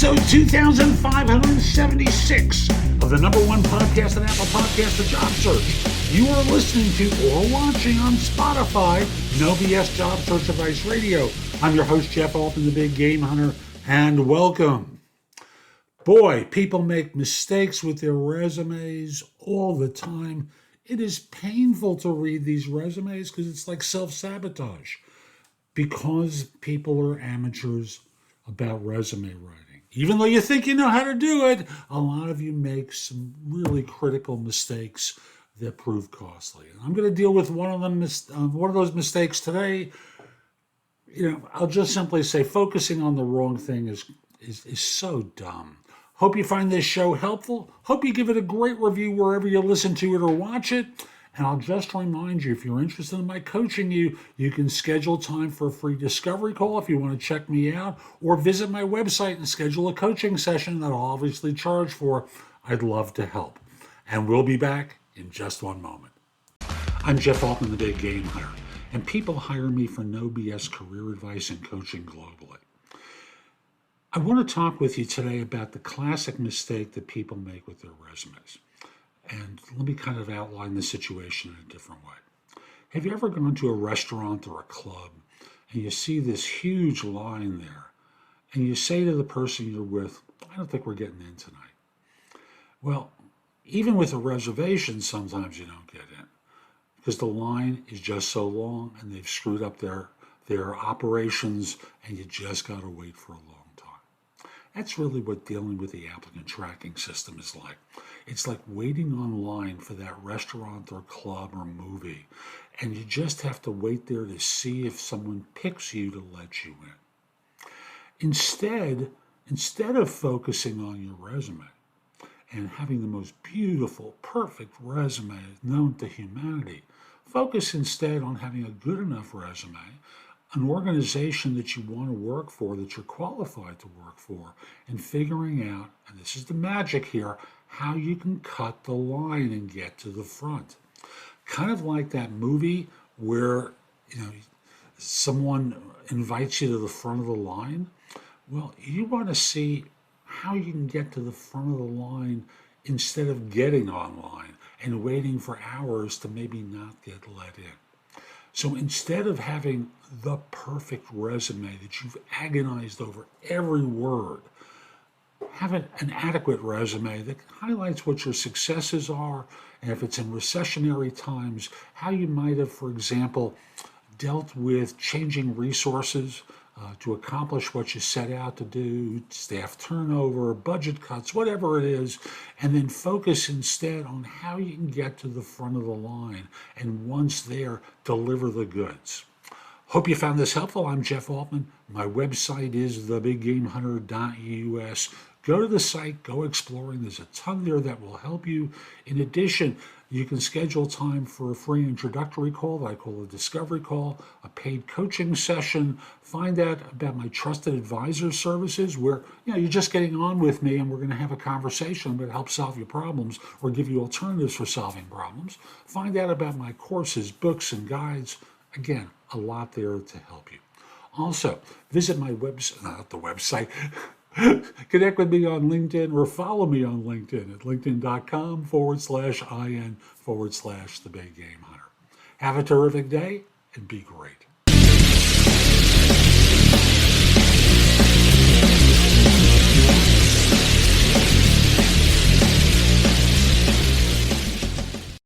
episode 2576 of the number one podcast on Apple Podcasts for Job Search. You are listening to or watching on Spotify, No BS Job Search Advice Radio. I'm your host, Jeff Altman, the Big Game Hunter, and welcome. Boy, people make mistakes with their resumes all the time. It is painful to read these resumes because it's like self-sabotage because people are amateurs about resume writing. Even though you think you know how to do it, a lot of you make some really critical mistakes that prove costly. And I'm going to deal with one of those mistakes today. I'll just simply say focusing on the wrong thing is so dumb. Hope you find this show helpful. Hope you give it a great review wherever you listen to it or watch it. And I'll just remind you, if you're interested in my coaching you can schedule time for a free discovery call if you want to check me out, or visit my website and schedule a coaching session that I'll obviously charge for. I'd love to help. And we'll be back in just one moment. I'm Jeff Altman, the Big Game Hunter, and people hire me for no BS career advice and coaching globally. I want to talk with you today about the classic mistake that people make with their resumes. And let me kind of outline the situation in a different way. Have you ever gone to a restaurant or a club and you see this huge line there and you say to the person you're with, I don't think we're getting in tonight. Well, even with a reservation, sometimes you don't get in because the line is just so long and they've screwed up their operations and you just got to wait for a long time. That's really what dealing with the applicant tracking system is like. It's like waiting online for that restaurant or club or movie, and you just have to wait there to see if someone picks you to let you in. Instead of focusing on your resume and having the most beautiful, perfect resume known to humanity, focus instead on having a good enough resume, an organization that you want to work for, that you're qualified to work for, and figuring out, and this is the magic here, how you can cut the line and get to the front. Kind of like that movie where, someone invites you to the front of the line. Well, you want to see how you can get to the front of the line instead of getting online and waiting for hours to maybe not get let in. So instead of having the perfect resume that you've agonized over every word, have an adequate resume that highlights what your successes are, and if it's in recessionary times, how you might have, for example, dealt with changing resources to accomplish what you set out to do, staff turnover, budget cuts, whatever it is, and then focus instead on how you can get to the front of the line, and once there, deliver the goods. Hope you found this helpful. I'm Jeff Altman. My website is thebiggamehunter.us. Go to the site, go exploring. There's a ton there that will help you. In addition, you can schedule time for a free introductory call that I call a discovery call, a paid coaching session. Find out about my trusted advisor services where you're just getting on with me and we're going to have a conversation that helps solve your problems or give you alternatives for solving problems. Find out about my courses, books, and guides. Again, a lot there to help you. Also, visit my website, connect with me on LinkedIn or follow me on LinkedIn at linkedin.com/IN/The Big Game Hunter. Have a terrific day and be great.